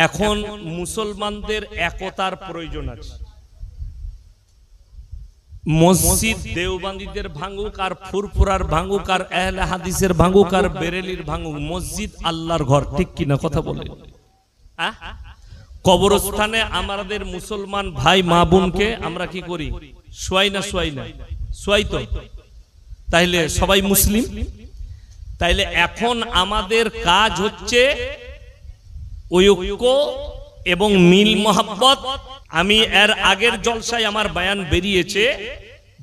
এখন মুসলমানদের একতার প্রয়োজন আছে। মসজিদ দেওবন্দীদের ভাঙুক আর ফুরফুরার ভাঙুক আর আহলে হাদিসের ভাঙুক আর বেরেলির ভাঙুক, মসজিদ আল্লাহর ঘর, ঠিক কিনা কথা বলে? কবরস্থানে আমাদের মুসলমান ভাই মা বোনকে আমরা কি করি? শোয়াই না শোয়াই না? শোয়াই তো। তাইলে সবাই মুসলিম। তাইলে এখন আমাদের কাজ হচ্ছে ঐক্য এবং মিল মোহাব্বত। আমি এর আগের জলসায় আমার বয়ান বেরিয়েছে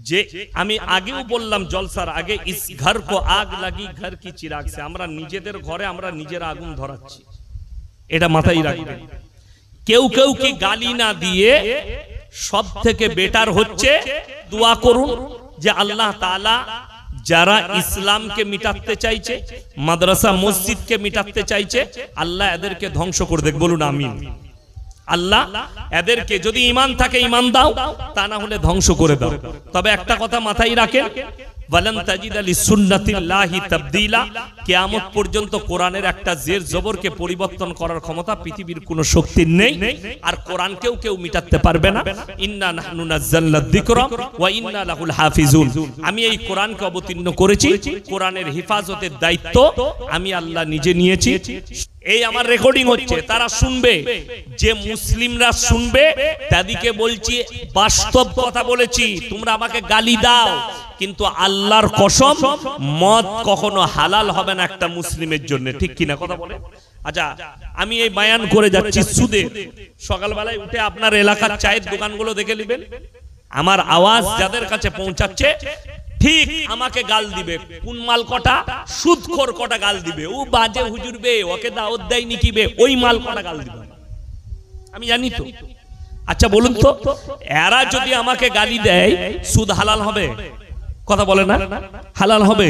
যে আমি আগেও বললাম জলসার আগে, ইস ঘর কো আগ লাগি ঘর কি চিরাগ সে, আমরা নিজেদের ঘরে আমরা নিজেরা আগুন ধরাচ্ছি, এটা মাথায় রাখবেন। কেউ কেউ কি গালি না দিয়ে সব থেকে বেটার হচ্ছে দোয়া করুন যে আল্লাহ তাআলা যারা ইসলামকে মিটাতে চাইছে, মাদ্রাসা মসজিদকে মিটাতে চাইছে, আল্লাহ এদেরকে ধ্বংস করে দেখ, বলুন আমিন। আল্লাহ এদেরকে যদি ঈমান থাকে ঈমান দাও, তা না হলে ধ্বংস করে দাও। তবে একটা কথা মাথায় রাখেন, ওয়ালান তাজিদা লিসুন্নাতিল্লাহি তাবদীলা, কিয়ামত পর্যন্ত কোরআনের একটা জের জবরকে পরিবর্তন করার ক্ষমতা পৃথিবীর কোনো শক্তির নেই, আর কোরআনকেও কেউ মিটাতে পারবে না। ইন্না নাহনু নাযালনা যিকরা ওয়া ইন্না লাহুল হাফিজুন। আমি এই কোরআনকে অবতীর্ণ করেছি, কোরআনের হেফাজতের দায়িত্ব আমি আল্লাহ নিজে নিয়েছি। এই আমার রেকর্ডিং হচ্ছে, তারা শুনবে, যে মুসলিমরা শুনবে তাদেরকে বলছি বাস্তব কথা বলেছি। তোমরা আমাকে গালি দাও, কিন্তু আল্লাহর কসম মদ কখনো হালাল হবে না একটা মুসলিমের জন্য, ঠিক কিনা কথা বলে? আচ্ছা, আমি এই বয়ান করে যাচ্ছি সুদে। সকালবেলায় উঠে আপনার এলাকার চায়ের দোকানগুলো দেখে নেবেন, আমার আওয়াজ যাদের কাছে পৌঁছাচ্ছে ঠিক আমাকে গাল দিবে। কোন মাল কটা? সুদখোর কটা গাল দিবে। ও বাজে হুজুর বে, ওকে দাওয়াত দেয়নি কি বে, ওই মাল কটা গাল দিবে, আমি জানি তো। আচ্ছা বলুন তো, এরা যদি আমাকে গালি দেয় সুদ হালাল হবে? কথা বলে না? হালাল হবে?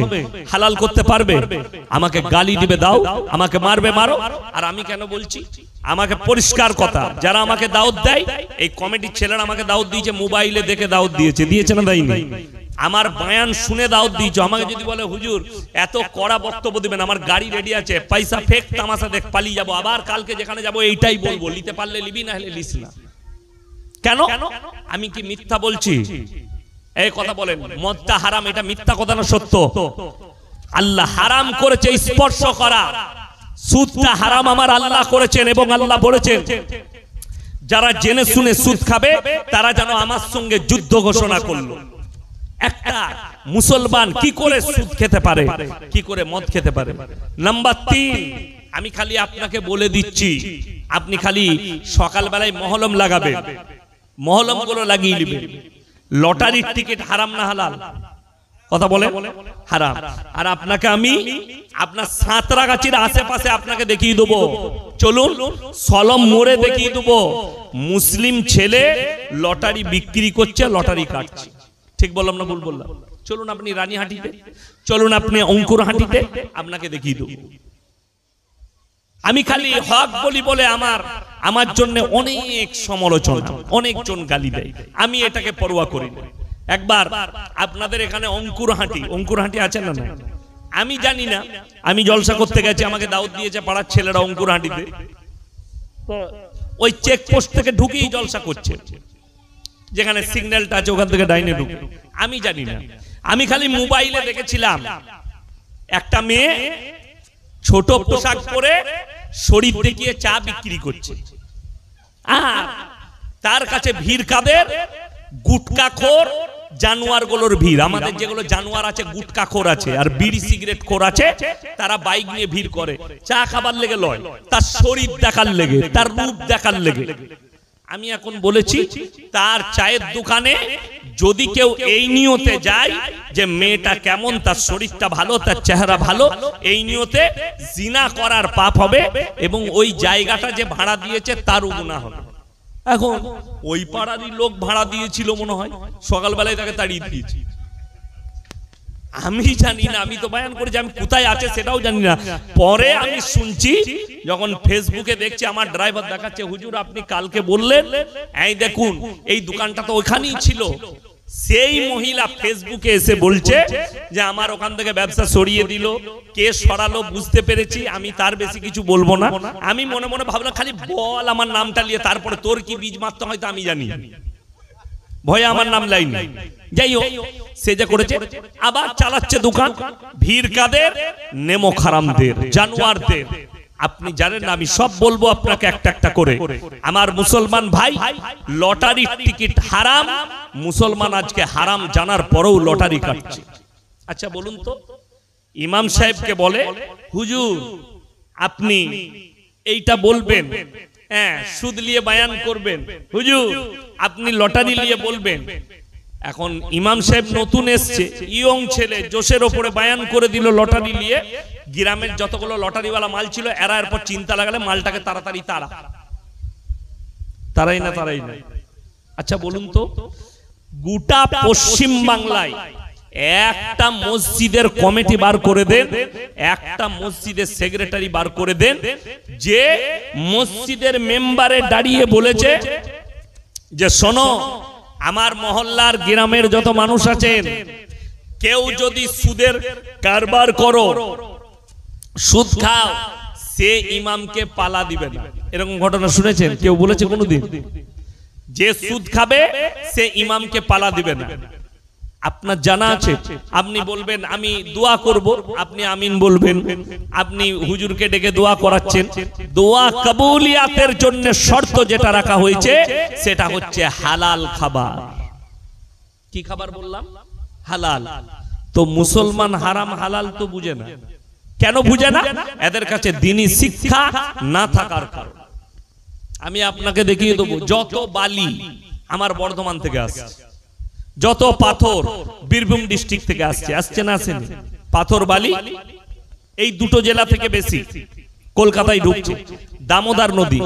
হালাল করতে পারবে? আমাকে গালি দিবে দাও, আমাকে মারবে মারো। আর আমি কেন বলছি? আমাকে পরিষ্কার কথা, যারা আমাকে দাওয়াত দেয়, এই কমিটির ছেলেরা আমাকে দাওয়াত দিয়েছে, মোবাইলে দেখে দাওয়াত দিয়েছে, দিয়েছে না দেয়নি? আমার বয়ান শুনে দাওয়াত দিয়েছে। আমাকে যদি বলে হুজুর এত কড়া বক্তব্য দিবেন, আমার গাড়ি রেডি আছে, পয়সা ফেক তামাশা দেখ পালিয়ে যাবো, আবার কালকে যেখানে যাবো এইটাই বলবো, নিতে পারলে লিবি, না হলে লিস না। কেন? আমি কি মিথ্যা বলছি? এই কথা বলেন, মদটা হারাম, এটা মিথ্যা কথা না সত্য? আল্লাহ হারাম করেছে স্পর্শ করা। সুদটা হারাম আমার আল্লাহ করেছেন, এবং আল্লাহ বলেছেন যারা জেনে শুনে সুদ খাবে তারা যেন আমার সঙ্গে যুদ্ধ ঘোষণা করলো। একটা মুসলমান কি করে সুদ খেতে পারে, কি করে মদ খেতে পারে? নাম্বার 3, আমি খালি আপনাকে বলে দিচ্ছি, আপনি খালি সকালবেলায় মহলম লাগাবেন, মহলম গুলো লাগিয়ে নেবেন। লটারির টিকিট হারাম না হালাল? কথা বলে হারাম। আর আপনাকে আমি আপনার সাঁতরাগাছির আশেপাশে আপনাকে দেখিয়ে দেবো, চলুন সলম মোড়ে দেখিয়ে দেবো, মুসলিম ছেলে লটারি বিক্রি করছে, লটারি কাটছে। ঠিক বললাম না ভুল বললাম? চলুন আপনি রানীহাটিতে, চলুন আপনি অঙ্কুরহাটিতে, আপনাকে দেখিয়ে দেবো। আমি খালি হক বলি বলে আমার জন্য অনেক সমালোচনা, অনেকজন গালি দেয়, আমি এটাকে পরোয়া করি না। একবার আপনাদের এখানে অঙ্কুরহাটি আছে না? আমি জানি না, আমি জলসা করতে গেছি, আমাকে দাওয়াত দিয়েছে পাড়ার ছেলেরা অঙ্কুরহাটিতে, ওই চেকপোস্ট থেকে ঢুকেই জলসা করছে, যেখানে সিগন্যালটা আছে ওখান থেকে ডাইনে ঢুকে। আমি জানি না, আমি খালি মোবাইলে দেখেছিলাম একটা মেয়ে ছোট পোশাক পরে শরীর দেখিয়ে চা বিক্রি করছে, আর তার কাছে ভিড় কাদের? গুটকাখোর জানোয়ারগুলোর ভিড়। আমাদের যেগুলো জানোয়ার আছে, গুটকাখোর আছে আর বিড়ি সিগারেট খোর আছে, তারা বাইক নিয়ে ভিড় করে, চা খাবার লেগে লয়, তার শরীর দেখার লেগে, তার রূপ দেখার লেগে। আমি এখন বলেছি, তার চায়ের দোকানে যদি কেউ এই নিয়তে যায় যে মেয়েটা কেমন, তার শরীরটা ভালো, তার চেহারা ভালো, এই নিয়তে জিনা করার পাপ হবে, এবং ওই জায়গাটা যে ভাড়া দিয়েছে তারও গুনাহ হবে। এখন ওই পাড়ারই লোক ভাড়া দিয়েছিল মনে হয়, সকালবেলায় তাকে তাড়িয়ে দিয়েছি। আমি জানি না, আমি তো বয়ান করেছি, আমি কোথায় আছে সেটাও জানি না। পরে আমি শুনছি, যখন ফেসবুকে দেখছি, আমার ড্রাইভার দেখাচ্ছে, হুজুর আপনি কালকে বললেন, এই দেখুন এই দোকানটা তো ওখানেই ছিল, সেই মহিলা ফেসবুকে এসে বলছে যে আমার ওখান থেকে ব্যবসা সরিয়ে দিল, কে সরালো বুঝতে পেরেছি, আমি তার বেশি কিছু বলবো না। আমি মনে মনে ভাবলাম খালি বল আমার নামটা নিয়ে, তারপরে তোর কি বীজ মারতে হয়তো আমি জানি, ভয়ে আমার নাম লাইন। যাই হোক, সে যা করেছে, আবার চালাচ্ছে দোকান। ভিড় কাদের? নেমক হারামদের, জানোয়ারদের। আপনি জানেন না, আমি সব বলবো আপনাকে একটা একটা করে। আমার মুসলমান ভাই, লটারির টিকিট হারাম। মুসলমান আজকে হারাম জানার পরেও লটারি কাটছে। আচ্ছা বলুন তো, ইমাম সাহেবকে বলে হুজুর আপনি এইটা বলবেন, হ্যাঁ সুদ নিয়ে বায়ান করবেন, হুজুর আপনি লটারি নিয়ে বলবেন। এখন ইমাম সাহেব নতুন এসছে, ইয়ং ছেলে, জোশের ওপরে বায়ান করে দিল লটারি নিয়ে। গ্রামের যতগুলো লটারিওয়ালা মাল ছিল, এরা এরপর চিন্তা লাগালে মালটাকে তাড়াতাড়ি তারাই না। আচ্ছা বলুন তো, গোটা পশ্চিম বাংলায় একটা মসজিদের কমিটি বার করে দেন, একটা মসজিদের সেক্রেটারি বার করে দেন, যে মসজিদের মেম্বারে দাঁড়িয়ে বলেছে যে শোনো, আমার মহল্লার গ্রামের যত মানুষ আছেন, কেউ যদি সুদের কারবার করো, সুদ খাও, সে ইমামকে পালা দিবে না। এরকম ঘটনা শুনেছেন? কেউ বলেছে কোনোদিন? যে সুদ খাবে সে ইমামকে পালা দিবে না। আপনার জানা আছে? আপনি বলবেন আমি দোয়া করব, আপনি আমিন বলবেন। আপনি হুজুরকে ডেকে দোয়া করাচ্ছেন। দোয়া কবুলিয়াতের জন্য শর্ত যেটা রাখা হয়েছে সেটা হচ্ছে হালাল খাবার। কি খাবার বললাম? হালাল। তো মুসলমান হারাম হালাল তো বুঝে না। কেন বুঝে না? এদের কাছে দ্বীনি শিক্ষা না থাকার কারণে। আমি আপনাকে দেখিয়ে দেবো, যত বালি আমার বর্ধমান থেকে আসছে, যত পাথর বীরভূম ডিস্ট্রিক্ট থেকে আসছে না আসেনি? পাথর বালি এই দুটো জেলা থেকে বেশি কলকাতায় ঢুকছে। দামোদর নদী,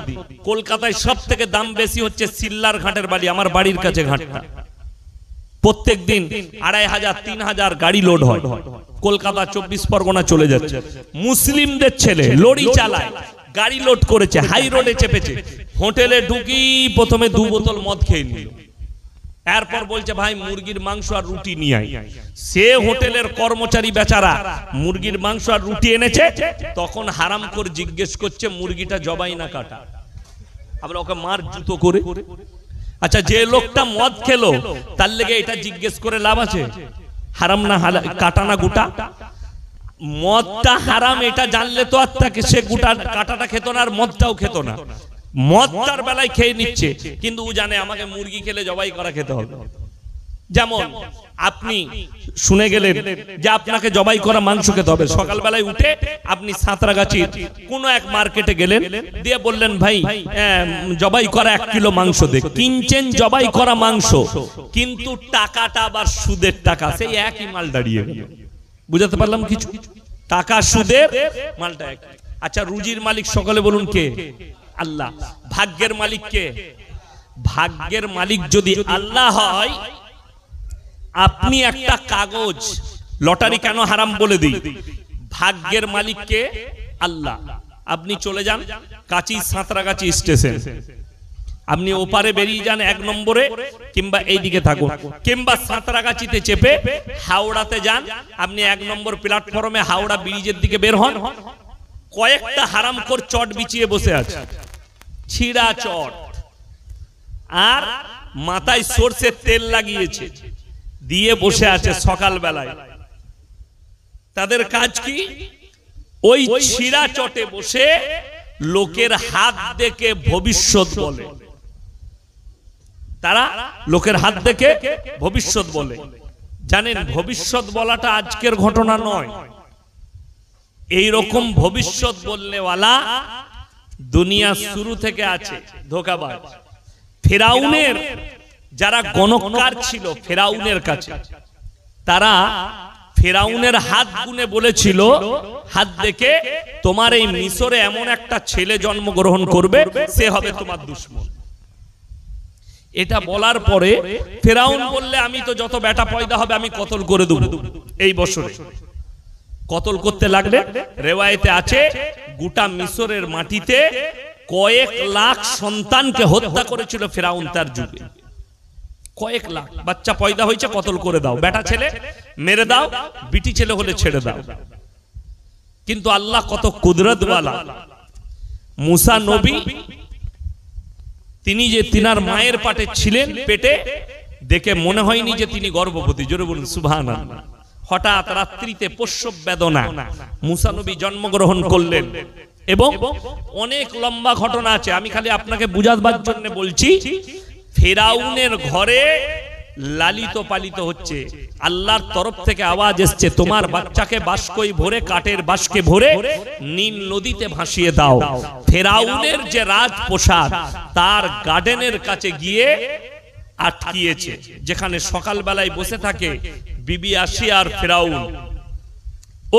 কলকাতায় সব থেকে দাম বেশি হচ্ছে সিল্লার ঘাটের বালি, আমার বাড়ির কাছে ঘাটটা। প্রত্যেক দিন 2500 3000 গাড়ি লোড হয়, কলকাতা 24 পরগনা চলে যাচ্ছে। মুসলিমদের ছেলে লরি চালায়, গাড়ি লোড করেছে, হাই রোডে চেপেছে, হোটেলে ঢুকি প্রথমে 2 বোতল মদ খেয়ে নিল। এরপর বলছে ভাই মুরগির মাংস আর রুটি নিয়ে আয়। সে হোটেলের কর্মচারী বেচারা মুরগির মাংস আর রুটি এনেছে, তখন হারাম করে জিজ্ঞেস করছে মুরগিটা জবাই না কাটা। আমরা ওকে মার জুতো করে। আচ্ছা যে লোকটা মদ খেলো তার লেগে এটা জিজ্ঞেস করে লাভ আছে? হারাম না কাটা না গোটা? মদটা হারাম এটা জানলে তো আর তাকে সে গোটা কাটাটা খেত না, আর মদটাও খেত না। মদটার বেলায় খেয়ে নিচ্ছে, কিন্তু ও জানে আমাকে মুরগি খেলে জবাই করা খেতে হবে। যেমন আপনি শুনে গেলেন যে আপনাকে জবাই করা মাংস খেতে হবে, সকালবেলায় উঠে আপনি সাঁতরাগাছির কোন এক মার্কেটে গেলেন, দিয়ে বললেন ভাই জবাই করা 1 কিলো মাংস দে। কিনছেন জবাই করা মাংস, কিন্তু টাকাটা আবার সুদের টাকা, সেই একই মাল দাঁড়িয়ে গেল। বুঝাতে পারলাম কিছু? টাকা সুদের, মালটা এক। আচ্ছা রুজির মালিক সকলে বলুন কে? আল্লাহ। ভাগ্যের মালিক কে? ভাগ্যের মালিক যদি আল্লাহ হয়, আপনি একটা কাগজ, লটারি কেন হারাম বলে দিই, ভাগ্যের মালিক কে? আল্লাহ। আপনি চলে যান কাঁচি সাঁতরাগাছি স্টেশন, আপনি ওপারে বেরিয়ে যান 1 নম্বরে, কিংবা এইদিকে থাকুন, কিংবা সাঁতরাগাছিতে চেপে হাওড়াতে যান। আপনি 1 নম্বর প্ল্যাটফর্মে হাওড়া ব্রিজের দিকে বের হন, কয়েকটা হারামখোর চট বিছিয়ে বসে আছে, ছিড়া চট, আর মাথায় সরষের তেল লাগিয়েছে, দিয়ে বসে আছে সকাল বেলায়। তাদের কাজ কি? ওই ছিড়া চটে বসে লোকের হাত দেখে ভবিষ্যৎ বলে। তারা লোকের হাত দেখে ভবিষ্যৎ বলে। জানেন ভবিষ্যৎ বলাটা আজকের ঘটনা নয়, এই রকম ভবিষ্যৎ বলনেওয়ালা দুনিয়া শুরু থেকে আছে। ধোঁকাবাজ ফেরাউনের যারা গণককার ছিল ফেরাউনের কাছে, তারা ফেরাউনের হাত গুনে বলেছিল, হাত দেখে তোমার এই মিশরে এমন একটা ছেলে জন্মগ্রহণ করবে, সে হবে তোমার দুশমন। এটা বলার পরে ফেরাউন বললে আমি তো যত বেটা পয়দা হবে আমি কতল করে দেব এই বছরে। কতল করতে লাগলে রেওয়ায়েতে আছে গোটা মিশরের মাটিতে কয়েক লাখ সন্তানকে হত্যা করেছিল ফেরাউন তার যুগে। কয়েক লাখ বাচ্চা পয়দা হয়েছে, কতল করে দাও, বেটা ছেলে মেরে দাও, বিটি ছেলে হলে ছেড়ে দাও। কিন্তু আল্লাহ কত কুদরতওয়ালা। মুসা নবী তিনি যে তিনার মায়ের পেটে ছিলেন, পেটে দেখে মনে হয়নি যে তিনি গর্ভবতী। জোরে বলুন সুবহানাল্লাহ। হঠাৎ রাত্রিতে প্রসব বেদনা, মুসা নবী জন্মগ্রহণ করলেন। এবং অনেক লম্বা ঘটনা আছে, আমি খালি আপনাকে বুঝাবার জন্য বলছি। ফেরাউনের ঘরে লালিত পালিত হচ্ছে, আল্লাহর তরফ থেকে আওয়াজ এসছে, তোমার বাচ্চাকে বাস্কই ভরে, কাঠের বাস্কে ভরে নীল নদীতে ভাসিয়ে দাও। ফেরাউনের যে রাজপ্রাসাদ তার গার্ডেনের কাছে গিয়ে আটকিয়েছে, যেখানে সকালবেলায় বসে থাকে বিবি আসিয়া আর ফেরাউন।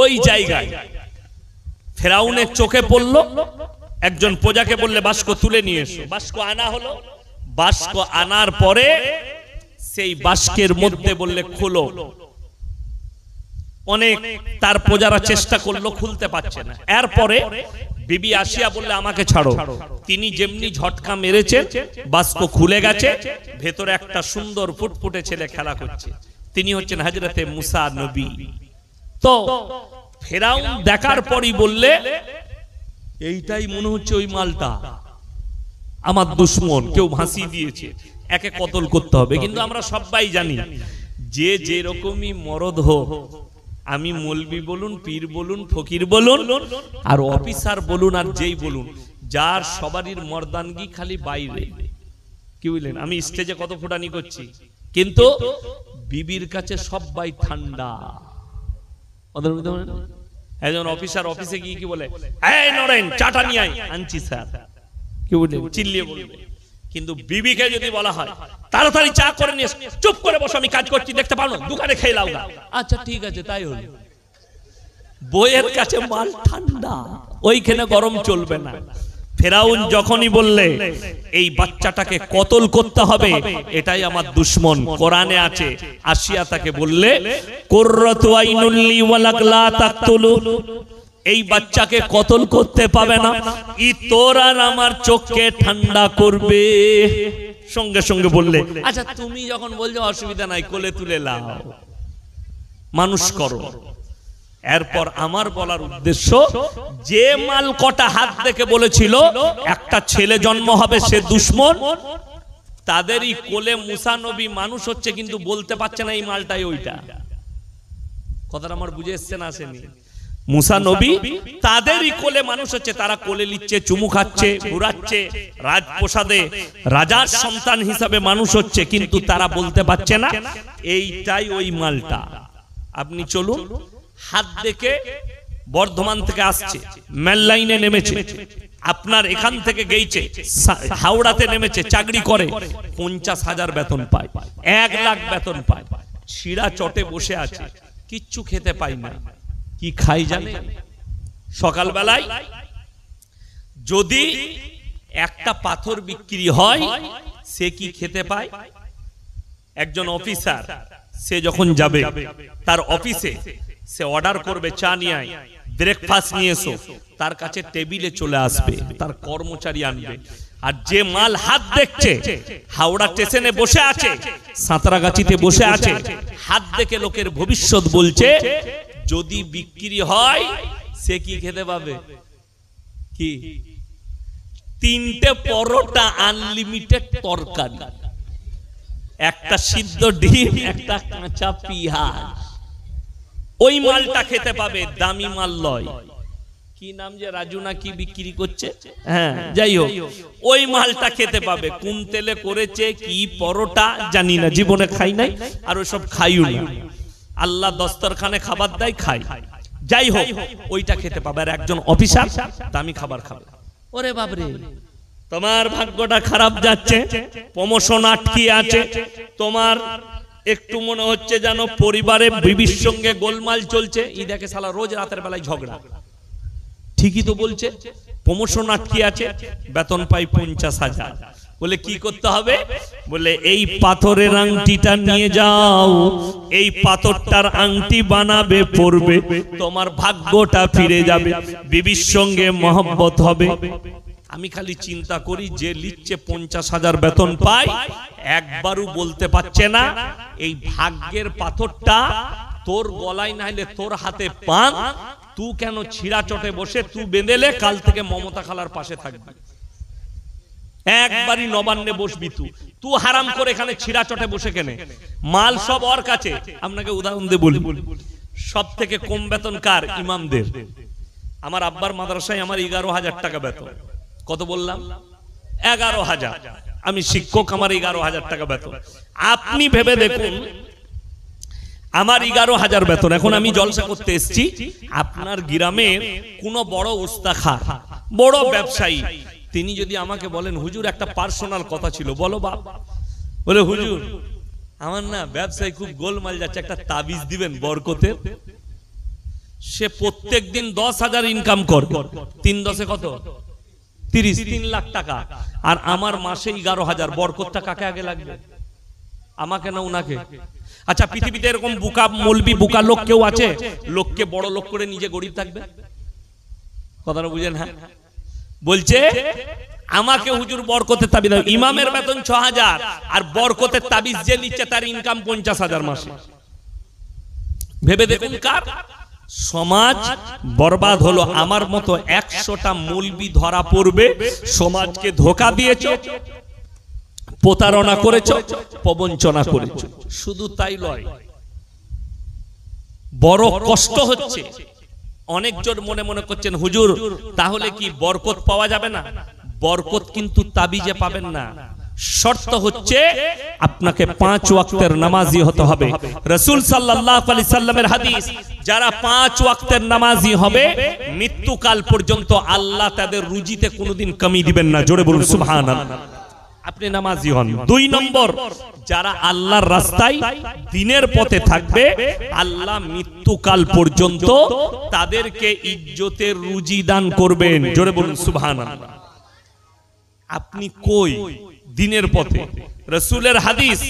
ওই জায়গায় ফেরাউনের চোখে পড়ল, একজন প্রজাকে বললে বাস্ক তুলে নিয়ে এসো। বাস্ক আনা হলো, বাস্ক আনার পরে সেই বাস্কের মধ্যে বললে খোলো। অনেক তার প্রজারা চেষ্টা করলো, খুলতে পারছে না। এরপরে বিবি আসিয়া বললে আমাকে ছাড়ো। তিনি যেমনি ঝটকা মেরেছেন, বাস্ক খুলে গেছে, ভেতরে একটা সুন্দর ফুটফুটে ছেলে খেলা করছে। তিনি হচ্ছেন হযরতে মুসা নবী। তো ফেরাউন দেখার পরই বললে, এইটাই মনে হচ্ছে ওই মালটা, আমার দুশমন, কেউ ভাসিয়ে দিয়েছে, একে কতল করতে হবে। কিন্তু আমরা সবাই জানি যে যেরকমই মরদ হোক, আমি মৌলবি বলুন, পীর বলুন, ফকির বলুন, আর অফিসার বলুন, আর যেই বলুন, যার সবারই মর্দানগি খালি বাইরে। কি বুঝলেন? আমি স্টেজে কত ফুটানি করছি, কিন্তু বিবির কাছে সবাই ঠান্ডা। একজন অফিসার অফিসে গিয়ে কি বলে, এই নরেন চাটা নিয়ে আয়, আনছি স্যার। কি বলবে? চিল্লিয়ে বলবে। কিন্তু বিবিকে যদি বলা হয় তাড়াতাড়ি চা করে নিয়ে, চুপ করে বসো, আমি কাজ করছি, দেখতে পারো, দোকানে খেয়ে লাও না। আচ্ছা ঠিক আছে, তাই হলো। বইয়ের কাছে মাল ঠান্ডা, ওইখানে গরম চলবে না। ফেরাউন যখনই বললে এই বাচ্চাটাকে কতল করতে হবে, এটাই আমার দুশমন, কোরআনে আছে, আসিয়া তাকে বললে কুররাতু আইনুল লি ওয়ালাক লা তাকতুলু, এই বাচ্চাকে কতল করতে পাবে না, ই তোর আর আমার চোখকে ঠান্ডা করবে। সঙ্গে সঙ্গে বললে আচ্ছা তুমি যখন বলছো অসুবিধা নাই, কোলে তুলে লাও, মানুষ করো। এরপর আমার বলার উদ্দেশ্য, যে মাল কটা হাত দেখে বলেছিল একটা ছেলে জন্ম হবে, সে দুশমন, তাদেরই কোলে মুসা নবী মানুষ হচ্ছে, কিন্তু বলতে পারছে না এই মালটাই ওইটা। কথাটা আমার বুঝে এসছে না আসেনি? মুসা নবী তাদেরই কোলে মানুষ হচ্ছে, তারা কোলে নিচ্ছে, চুমু খাচ্ছে, ঘুরাচ্ছে, রাজপ্রাসাদে রাজার সন্তান হিসাবে মানুষ হচ্ছে, কিন্তু তারা বলতে পারছে না এইটাই ওই মালটা। আপনি চলুন, হাত দেখে বর্ধমান থেকে আসছে, মেল লাইনে নেমেছে, আপনার এখান থেকে গেইছে হাওড়াতে নেমেছে, চাকরি করে, 50,000 বেতন পায়, 1 লাখ বেতন পায়, শিরা চটে বসে আছে, কিচ্ছু খেতে পায় না। কি খাই জানে? সকালবেলায় যদি একটা পাথর বিক্রি হয়, সে কি খেতে পায়? একজন অফিসার সে যখন যাবে তার অফিসে, সে অর্ডার করবে চা নিয়ে আয়, ব্রেকফাস্ট নিয়ে এসো, তার কাছে টেবিলে চলে আসবে, তার কর্মচারী আনবে। আর যে মাল হাত দেখছে, হাওড়া স্টেশনে বসে আছে, সাঁতরাগাছিতে বসে আছে, হাত দেখে লোকের ভবিষ্যৎ বলছে, যদি বিক্রি হয় সে কি খেতে পাবে? কি? 3টে পরোটা, আনলিমিটেড তরকারি, একটা সিদ্ধ ডিম, একটা কাঁচা পেঁয়াজ, ওই মালটা খেতে পাবে, দামি মাল লয়। কি নাম যে রাজু না কি বিক্রি করছে, হ্যাঁ যাই হোক, ওই মালটা খেতে পাবে। কোন তেলে করেছে, কি পরোটা জানি না, জীবনে খাই নাই, আর ওসব খাইও না। আল্লাহ দস্তরখানে খাবার দেয়, খাই, যাই হোক, ওইটা খেতে পাবে। আর একজন অফিসার দামি খাবার খাবে। ওরে বাবরে, তোমার ভাগ্যটা খারাপ যাচ্ছে, প্রমোশন আটকে আছে, তোমার একটু মনে হচ্ছে যেন পরিবারে বিবির সঙ্গে গোলমাল চলছে। ই দেখে শালা রোজ রাতের বেলায় ঝগড়া। ঠিকই তো বলছে, প্রমোশন আটকে আছে, বেতন পাই 50,000। বলে কি করতে হবে? বলে এই পাথরের আংটিটা নিয়ে যাও, এই পাথরটার আংটি বানাবে, পরবে, তোমার ভাগ্যটা ফিরে যাবে, বিবির সঙ্গে মহব্বত হবে। আমি খালি চিন্তা করি যে লিখছে 50,000 বেতন পায়, একবারও বলতে পারছে না এই ভাগ্যের পাথরটা তোর গলায় না হলে তোর হাতে পান, তুই কেন ছিঁড়া চটে বসে তুই বেঁধেলে কাল থেকে মমতা খালার পাশে থাকবি, একবারই নবান্নে বসবি, তুই হারাম করে এখানে ছিঁড়া চটে বসে কেনে, মাল সব ওর কাছে। আপনাকে উদাহরণ দিয়ে বলি, সব থেকে কম বেতন কার? ইমামদের। আমার আব্বার মাদ্রাসায় আমার 11,000 টাকা বেতন। কত বললাম? 11,000। আমি শিক্ষক, আমার 11,000 টাকা বেতন। আপনি ভেবে দেখুন, আমার 11,000 বেতন। এখন আমি জলসা করতে এসেছি, আপনার গ্রামের কোন বড় উস্তাখার, বড় ব্যবসায়ী, তিনি যদি আমাকে বলেন হুজুর একটা পার্সোনাল কথা ছিল, বলো বাপ। বলে হুজুর আমার না ব্যবসায় খুব গোলমাল যাচ্ছে, একটা তাবিজ দিবেন বরকতের। সে প্রত্যেক দিন 10,000 ইনকাম করবে, 3 10 কত? 30, 3 লাখ টাকা। আর আমার মাসে 11,000। বরকতটা কাকে আগে লাগবে? আমাকে না উনাকে? আচ্ছা পৃথিবীতে এরকম বুকা মলবি বুকা লোক কেউ আছে লোককে বড় লোক করে নিজে গরিব থাকবে? কথাটা বুঝেন? হ্যাঁ, বলছে আমাকে হুজুর বরকতের তাবিজ দাও। ইমামের বেতন 6,000 আর বরকতের তাবিজ যে নিচ্ছে তার ইনকাম 50,000 মাসে। ভেবে দেখুন কার সমাজ বরবাদ হলো। আমার মতো 100টা মৌলবি ধরা পড়বে, সমাজকে ধোঁকা দিয়েছো, প্রতারণা করেছো, প্রবঞ্চনা করেছো। শুধু তাই নয়, বড় কষ্ট হচ্ছে। অনেকজন মনে মনে করছেন হুজুর তাহলে কি বরকত পাওয়া যাবে না? বরকত কিন্তু তাবিজে পাবেন না। শর্ত হচ্ছে আপনাকে 5 ওয়াক্তের নামাজি হতে হবে। রাসূল সাল্লাল্লাহু আলাইহি সাল্লামের হাদিস, যারা 5 ওয়াক্তের নামাজি হবে মৃত্যুকাল পর্যন্ত আল্লাহ তাদের রুজিতে কোনোদিন কমি দিবেন না। জোরে বলুন সুবহানাল্লাহ। আপনি নামাজি হন। 2 নম্বর, যারা আল্লাহর রাস্তায় দ্বীনের পথে থাকবে আল্লাহ মৃত্যুকাল পর্যন্ত তাদেরকে ইজ্জতের রুজি দান করবেন। জোরে বলুন সুবহানাল্লাহ। আপনি কই দ্বীনের পথে? রাসূলের হাদিস,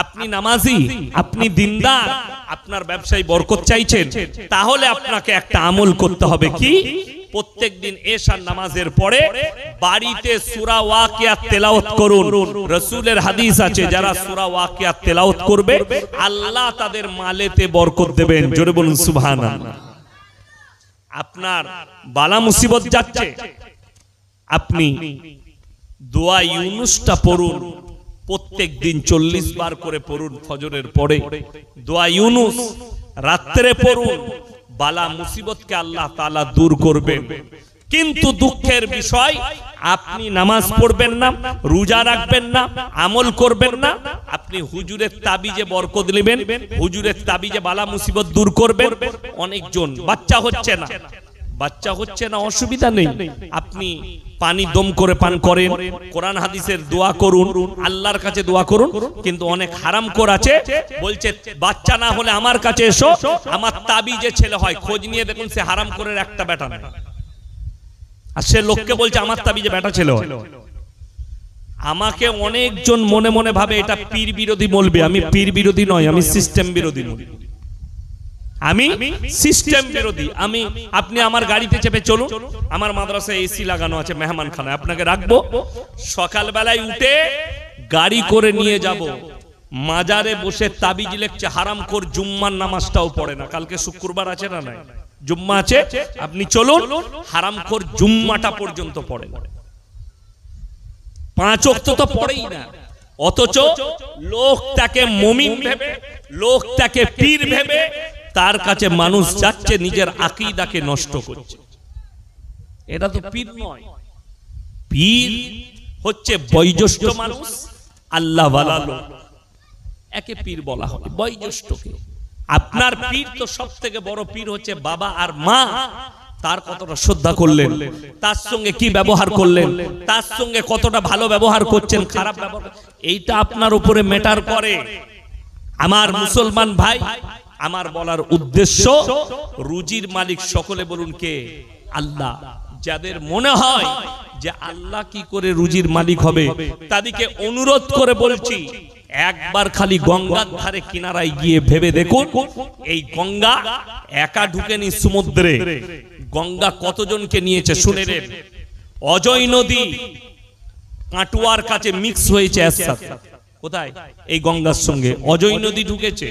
আপনি নামাজি, আপনি দ্বীনদার, আপনার ব্যবসায় বরকত চাইছেন, তাহলে আপনাকে একটা আমল করতে হবে। কি? প্রত্যেকদিন এশার নামাজের পরে বাড়িতে সূরা ওয়াকিয়াত তেলাওয়াত করুন। রাসূলের হাদিস আছে যারা সূরা ওয়াকিয়াত তেলাওয়াত করবে আল্লাহ তাদের মালেতে বরকত দেবেন। জোরে বলুন সুবহানাল্লাহ। আপনার বালা মুসিবত যাচ্ছে, আপনি দোয়া ইউনুসটা পড়ুন, প্রত্যেক দিন 40 বার করে পড়ুন। ফজরের পরে দোয়া ইউনুস রাত্রে পড়ুন, বালা মুসিবতকে আল্লাহ তাআলা দূর করবেন। কিন্তু দুঃখের বিষয়, আপনি নামাজ পড়বেন না, রোজা রাখবেন না, আমল করবেন না, আপনি হুজুরের তাবিজে বরকত নেবেন, হুজুরের তাবিজে বালা মুসিবত দূর করবেন। অনেকজন বাচ্চা হচ্ছে না, অসুবিধা নেই, আপনি পানি দম করে পান করেন, কোরআন হাদিসের দোয়া করুন, আল্লাহর কাছে দোয়া করুন। কিন্তু অনেক হারামখোর আছে, বলছে বাচ্চা না হলে আমার কাছে এসো, আমার তাবিজে ছেলে হয়। খোঁজ নিয়ে দেখুন সে হারামখোরের একটা বেটা নেই, আর সে লোককে বলছে আমার তাবিজে বেটা ছেলে হয়। আমাকে অনেকজন মনে মনে ভাবে এটা পীর বিরোধী বলবে। আমি পীর বিরোধী নয়, আমি সিস্টেম বিরোধী নই, আমি সিস্টেম বিরোধী। আপনি আমার গাড়িতে চেপে চলুন, আমার মাদ্রাসায় এসি লাগানো আছে মেহমানখানায়, আপনাকে রাখবো, সকালবেলায় উঠে গাড়ি করে নিয়ে যাব, মাজারে বসে তাবিজ লিখছে হারামখোর, জুম্মার নামাজটাও পড়ে না। কালকে শুক্রবার আছে না? নাই, জুম্মা আছে। আপনি চলুন, হারামখোর জুম্মাটা পর্যন্ত পড়ে না, 5 ওয়াক্ত তো পড়েই না, অথচ লোক তাকে মুমিন ভেবে, লোক তাকে পীর ভেবে তার কাছে মানুষ যাচ্ছে, নিজের আকীদাকে নষ্ট করছে। এটা তো পীর নয়। পীর হচ্ছে বয়োজ্যেষ্ঠ মানুষ, আল্লাহওয়ালা লোক, একে পীর বলা হয়, বয়োজ্যেষ্ঠকে। আপনার পীর তো সব থেকে বড় পীর হচ্ছে বাবা আর মা। তার কতটা শ্রদ্ধা করলেন, তার সঙ্গে কি ব্যবহার করলেন, তার সঙ্গে কতটা ভালো ব্যবহার করছেন, খারাপ ব্যবহার, এইটা আপনার উপরে ম্যাটার করে। আমার মুসলমান ভাই, আমার বলার উদ্দেশ্য, রুজির মালিক সকলে বলুন কে? আল্লাহ। যাদের মনে হয় যে আল্লাহ কি করে রুজির মালিক হবে, তাদেরকে অনুরোধ করে বলছি, একবার খালি গঙ্গার ধারে কিনারায় গিয়ে ভেবে দেখুন, এই গঙ্গা একা ঢুকেনি সমুদ্রে, গঙ্গা কতজনকে নিয়েছে শুনে নেন। অজয় নদী কাটুয়ার কাছে মিক্স হয়েছে এর সাথে। কোথায়? এই গঙ্গার সঙ্গে অজয় নদী ঢুকেছে,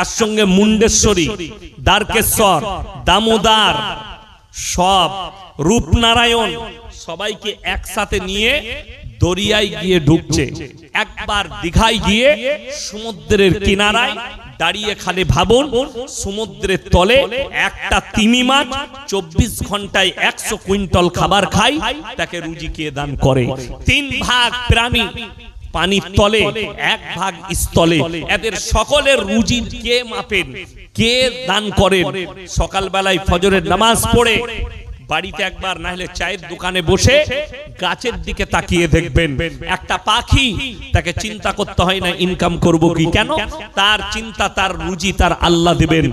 এর সঙ্গে মুন্ডেশ্বরী, দ্বারকেশ্বর, দামোদর, সব রূপনারায়ণ সবাইকে একসাথে নিয়ে দরিয়ায় গিয়ে ঢুকছে। একবার দীঘায় গিয়ে সমুদ্রের কিনারায় দাঁড়িয়ে খালি ভাবুন, সমুদ্রের তলে একটা তিমি মাছ 24 ঘন্টায় 100 কুইন্টাল খাবার খায়, তাকে রুজি কে দান করে? 3 ভাগ প্রাণী পানির তলে, 1 ভাগ স্থলে, এদের সকলের রুজি কে মাপেন, কে দান করেন? সকালবেলায় ফজরের নামাজ পড়ে বাড়িতে একবার না হলে চায়ের দোকানে বসে গাছের দিকে তাকিয়ে দেখবেন, একটা পাখি, তাকে চিন্তা করতে হয় না ইনকাম করব কি, কেন? তার চিন্তা তার রুজি তার আল্লাহ দিবেন।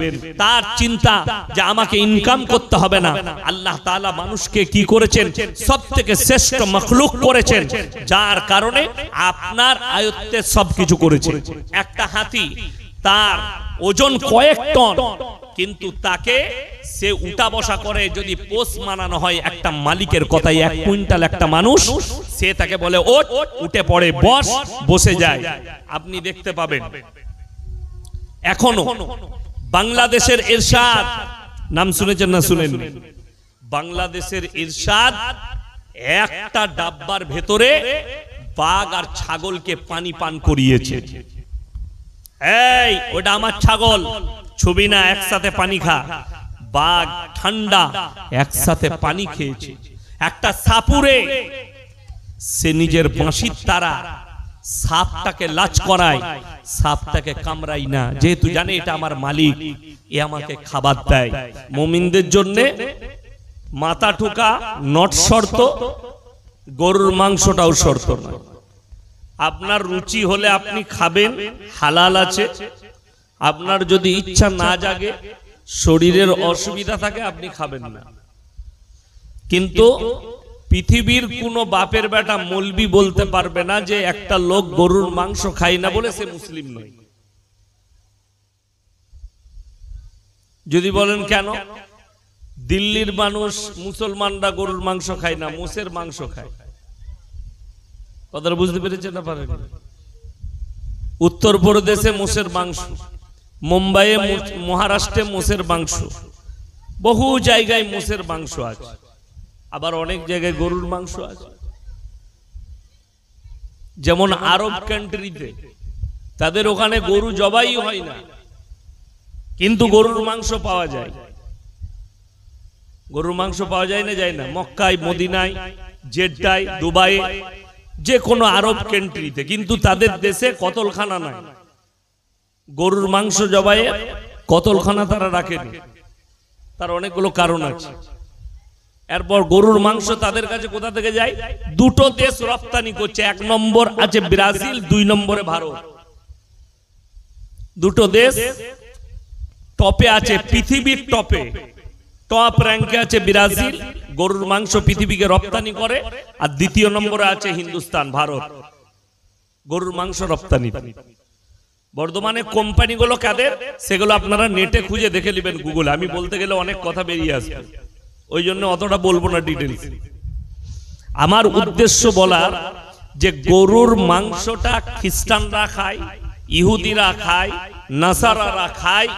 তার চিন্তা যে আমাকে ইনকাম করতে হবে না। আল্লাহ তাআলা মানুষকে কি করেছেন? সবথেকে শ্রেষ্ঠ মাখলুক করেছেন, যার কারণে আপনার আয়ত্তে সবকিছু করেছে। একটা হাতি, তার ওজন কয়েক টন, কিন্তু তাকে সে উঠা বসা করে যদি পোষ মানানো হয় একটা মালিকের কথাই 1 কুইন্টাল একটা মানুষ, সে তাকে বলে ওঠ, উঠে পড়ে, বস, বসে যায়। আপনি দেখতে পাবেন এখনো বাংলাদেশের ইরশাদ, নাম শুনেছেন না শুনেন? বাংলাদেশের ইরশাদ একটা ডাব্বার ভেতরে বাঘ আর ছাগলকে পানি পান করিয়েছে। এই ওটা আমার ছাগল, ছবি না, একসাথে পানি খা। বাঘ ঠান্ডা, একসাথে পানি খেয়েছে। একটা সাপুরে সে নিজের বাঁশির তারা সাপটাকে লাচ করায়, সাপটাকে কামড়াই না, যেহেতু জানে এটা আমার মালিক, এ আমাকে খাবার দেয়। মুমিনদের জন্য মাথা ঠোকা নট শর্ত, গরুর মাংসটাও শর্ত নয়। আপনার রুচি হলে আপনি খাবেন, হালাল আছে। আপনার যদি ইচ্ছা না জাগে, শরীরের অসুবিধা থাকে, আপনি খাবেন না। কিন্তু পৃথিবীর কোন বাপের বেটা মৌলবি বলতে পারবে না যে একটা লোক গরুর মাংস খায় না বলে সে মুসলিম নয়। যদি বলেন কেন? দিল্লির মানুষ, মুসলমানরা গরুর মাংস খায় না, মোষের মাংস খায়। কথাটা বুঝতে পেরেছেন না? পারেন? উত্তরপ্রদেশে মোষের মাংস, মুম্বাইয়ে, মহারাষ্ট্রে মোষের মাংস, বহু জায়গায় মোষের মাংস আছে, আবার অনেক জায়গায় গরুর মাংস আছে। যেমন আরব কান্ট্রিতে, তাদের ওখানে গরু জবাই হয় না, কিন্তু গরুর মাংস পাওয়া যায়। গরুর মাংস পাওয়া যায় না? যায় না? মক্কায়, মদিনায়, জেদ্দায়, দুবাইয়ে, যে কোনো আরব কান্ট্রিতে, কিন্তু তাদের দেশে কতলখানা নাই। গরুর মাংস জবাইয়ে কতলখানা তারা রাখেনি, তার অনেকগুলো কারণ আছে। এরপর গরুর মাংস তাদের কাছে কোথা থেকে যায়? 2টো দেশ রপ্তানি করছে, 1 নম্বর আছে ব্রাজিল, 2 নম্বরে ভারত। 2টো দেশ টপে আছে, পৃথিবীর টপে, টপ র্যাঙ্কে আছে ব্রাজিল, গরুর মাংস পৃথিবীকে রপ্তানি করে। আর 2য় নম্বরে আছে হিন্দুস্তান, ভারত, গরুর মাংস রপ্তানি। বর্তমানে কোম্পানিগুলো কাদের, সেগুলো আপনারা নেটে খুঁজে দেখে নেবেন, গুগলে। আমি বলতে গেলে অনেক কথা বেরিয়ে আসবে, ওই জন্য অতটা বলবো না ডিটেলস। আমার উদ্দেশ্য বলার যে গরুর মাংসটা খ্রিস্টানরা খায়, ইহুদিরা খায়, নাসারারা খায়,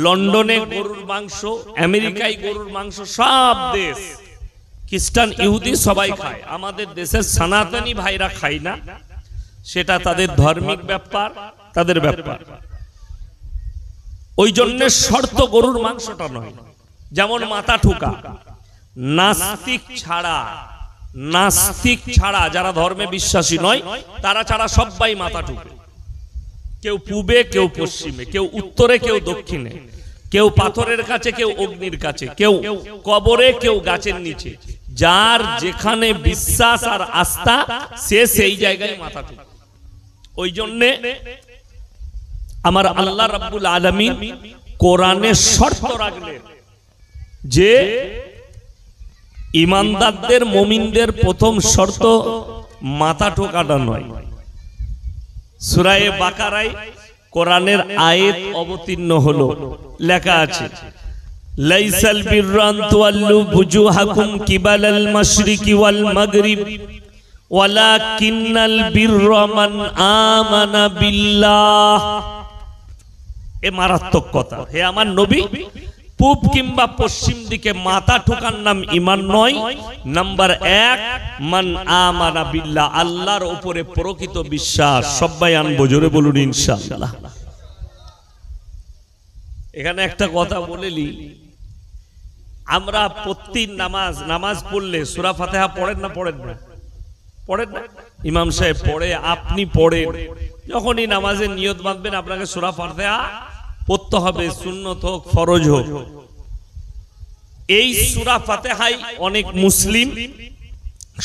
লন্ডনে গরুর মাংস, আমেরিকায় গরুর মাংস, সব দেশ খ্রিস্টান ইহুদি সবাই খায়। আমাদের দেশের সনাতনী ভাইরা খায় না, সেটা তাদের ধার্মিক ব্যাপার, তাদের ব্যাপার। ওই জন্য শর্ত গরুর মাংসটা নয়। যেমন মাথা ঠুকা, নাস্তিক ছাড়া যারা ধর্মে বিশ্বাসী নয়, তারা ছাড়া সবাই মাথা ঠুকে। কেউ পূবে, কেউ পশ্চিমে, কেউ উত্তরে, কেউ দক্ষিণে, কেউ পাথরের কাছে, কেউ অগ্নির কাছে, কেউ কবরে, কেউ গাছের নিচে। যার যেখানে বিশ্বাস আর আস্থা, সে সেই জায়গায় মাথা ঠুকে। ওই জন্যে আমার আল্লাহ রাব্বুল আলামিন কোরআনে শর্ত রাখলেন যে ইমানদারদের, মুমিনদের প্রথম শর্ত মাথা ঠোকাটা নয়। সূরা বাকারায় কোরআনের আয়াত অবতীর্ণ হলো, লেখা আছে লাইসাল বিররা আন তুওয়াল্লু বুজুহাকুম কিবালাল মাশরিকি ওয়াল মাগরিব ওয়ালাকিন্নাল বিররা মান আমানা বিল্লাহ। এ মারাত্মক কথা। হে আমার নবী, পূব কিংবা পশ্চিম দিকে মাথা ঠোকার নাম ঈমান নয়। নাম্বার 1, মান আমানা বিল্লাহ, আল্লাহর উপরে প্রকৃত বিশ্বাস। সবাই আনবো, জোরে বলুন ইনশাআল্লাহ। এখানে একটা কথা বলেলি, আমরা প্রত্যেক নামাজ পড়লে সূরা ফাতিহা পড়েন না? পড়েন না? পড়েন না? ইমাম সাহেব পড়ে, আপনি পড়েন। যখনই নামাজের নিয়ত বাঁধবেন আপনাকে সূরা ফাতিহা পড়তে হবে, সুন্নত হোক ফরজ হোক। এই সূরা ফাতিহাই অনেক মুসলিম,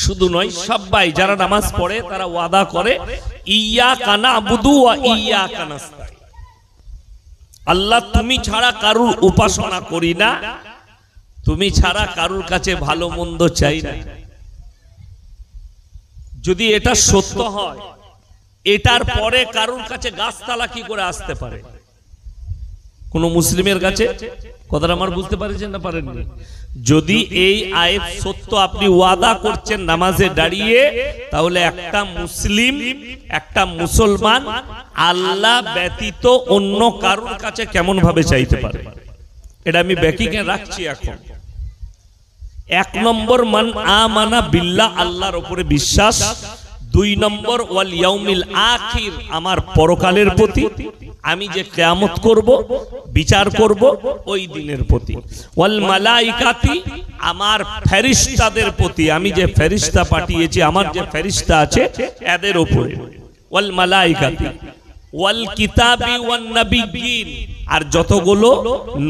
শুধু নয় সবাই যারা নামাজ পড়ে তারা ওয়াদা করে, ইয়্যাকা না'বুদু ওয়া ইয়্যাকা নাস্তাঈন, আল্লাহ তুমি ছাড়া কারুর উপাসনা করি না, তুমি ছাড়া কারুর কাছে ভালো মন্দ চাই না। যদি এটা সত্য হয়, এটার পরে কারুর কাছে গাছতলা কি করে আসতে পারে? কোন মুসলিমের কাছে? কথাটা আমার বুঝতে পারছেন না পারেননি? যদি এই আয়াত সত্য আপনি ওয়াদা করছেন নামাজে দাঁড়িয়ে, তাহলে একটা মুসলিম, একটা মুসলমান আল্লাহ ব্যতীত অন্য কারুর কাছে কেমন ভাবে চাইতে পারে? এটা আমি ব্যাকিংয়ে রাখছি এখন। 1 নম্বর মান আমানা বিল্লাহ, আল্লাহর উপরে বিশ্বাস। 2 নম্বর ওয়াল ইয়াউমিল আখির, আমার পরকালের প্রতি, আমি যে কিয়ামত করব, বিচার করব, ওই দিনের প্রতি। ওয়াল মালাইকাতি, আমার ফেরেশতাদের প্রতি, আমি যে ফেরেশতা পাঠিয়েছি, আমার যে ফেরেশতা আছে এদের উপরে। ওয়াল মালাইকাতি ওয়াল কিতাবি ওয়ান নাবিয়্যিন, আর যতগুলো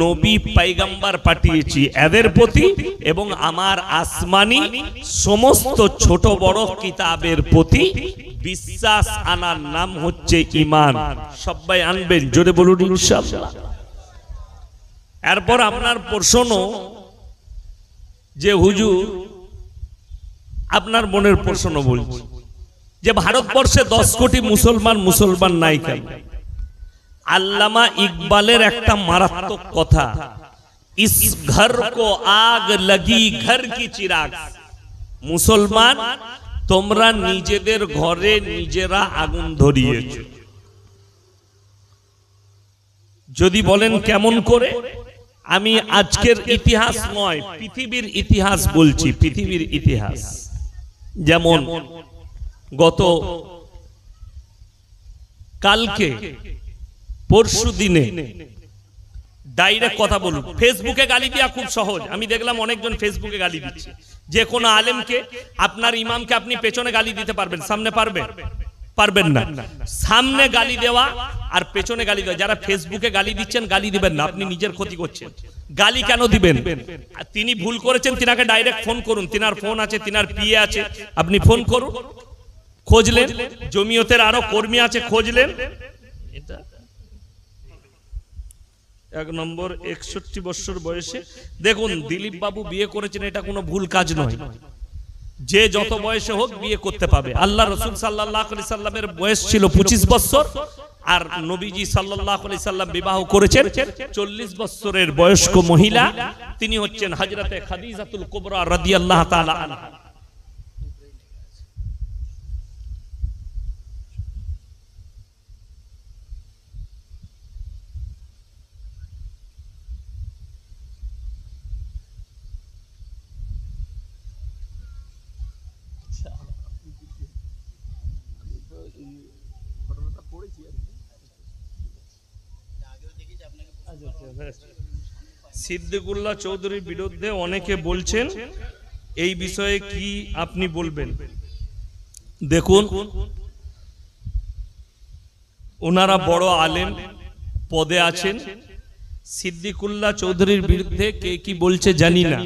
নবী পয়গম্বর পাঠিয়েছি এদের প্রতি, এবং আমার আসমানি সমস্ত ছোট বড় কিতাবের প্রতি বিশ্বাস আনার নাম হচ্ছে ঈমান। সবাই আনবেন, জোরে বলুন ইনশাআল্লাহ। এরপর আপনার প্রশ্ন যে হুজুর, আপনার মনের প্রশ্ন বলছি যে ভারতবর্ষে 10 কোটি মুসলমান নাই কেন? আল্লামা ইকবালের একটা মারাত্মক কথা, ইস ঘর কো আগ লাগি ঘর কি চিরাগ, মুসলমান তোমরা নিজেদের ঘরে নিজেরা আগুন ধরিয়েছো। যদি বলেন কেমন করে, আমি আজকের ইতিহাস নয় পৃথিবীর ইতিহাস বলছি, পৃথিবীর ইতিহাস। যেমন গত কালকে পরশু দিনে ডাইরেক্ট কথা বলুন, ফেসবুকে গালি দেওয়া খুব সহজ। আমি দেখলাম অনেকজন ফেসবুকে গালি দিচ্ছে। যে কোনো আলেমকে, আপনার ইমামকে আপনি পেছনে গালি দিতে পারবেন, সামনে পারবেন না। সামনে গালি দেওয়া আর পেছনে গালি দেওয়া, যারা ফেসবুকে গালি দিচ্ছেন গালি দিবেন না, আপনি নিজের ক্ষতি করছেন। গালি কেন দিবেন? তিনি ভুল করেছেন, তিনাকে ডাইরেক্ট ফোন করুন, তিনার ফোন আছে, তিনার পিএ আছে, আপনি ফোন করুন, খোঁজলেন, জমিয়তের আরো কর্মী আছে, খোঁজলেন। এটা 1 নম্বর 61 বছর বয়সে দেখুন দিলীপ বাবু বিয়ে করেছেন, এটা কোনো ভুল কাজ নয়। যে যত বয়সে হোক বিয়ে করতে পাবে। আল্লাহ রাসূল সাল্লাল্লাহু আলাইহি সাল্লামের বয়স ছিল 25 বছর, আর নবীজি সাল্লাল্লাহু আলাইহি সাল্লাম বিবাহ করেছেন 40 বছরের বয়স্ক মহিলা, তিনি হচ্ছেন হযরতে খাদিজাতুল কুবরা রাদিয়াল্লাহু তাআলা আনহা। সিদ্দিকুল্লাহ চৌধুরীর বিরুদ্ধে অনেকে বলছেন, এই বিষয়ে কি আপনি বলবেন? দেখুন, ওনারা বড় আলেম পদে আছেন। সিদ্দিকুল্লাহ চৌধুরীর বিরুদ্ধে কে কি বলছে জানি না,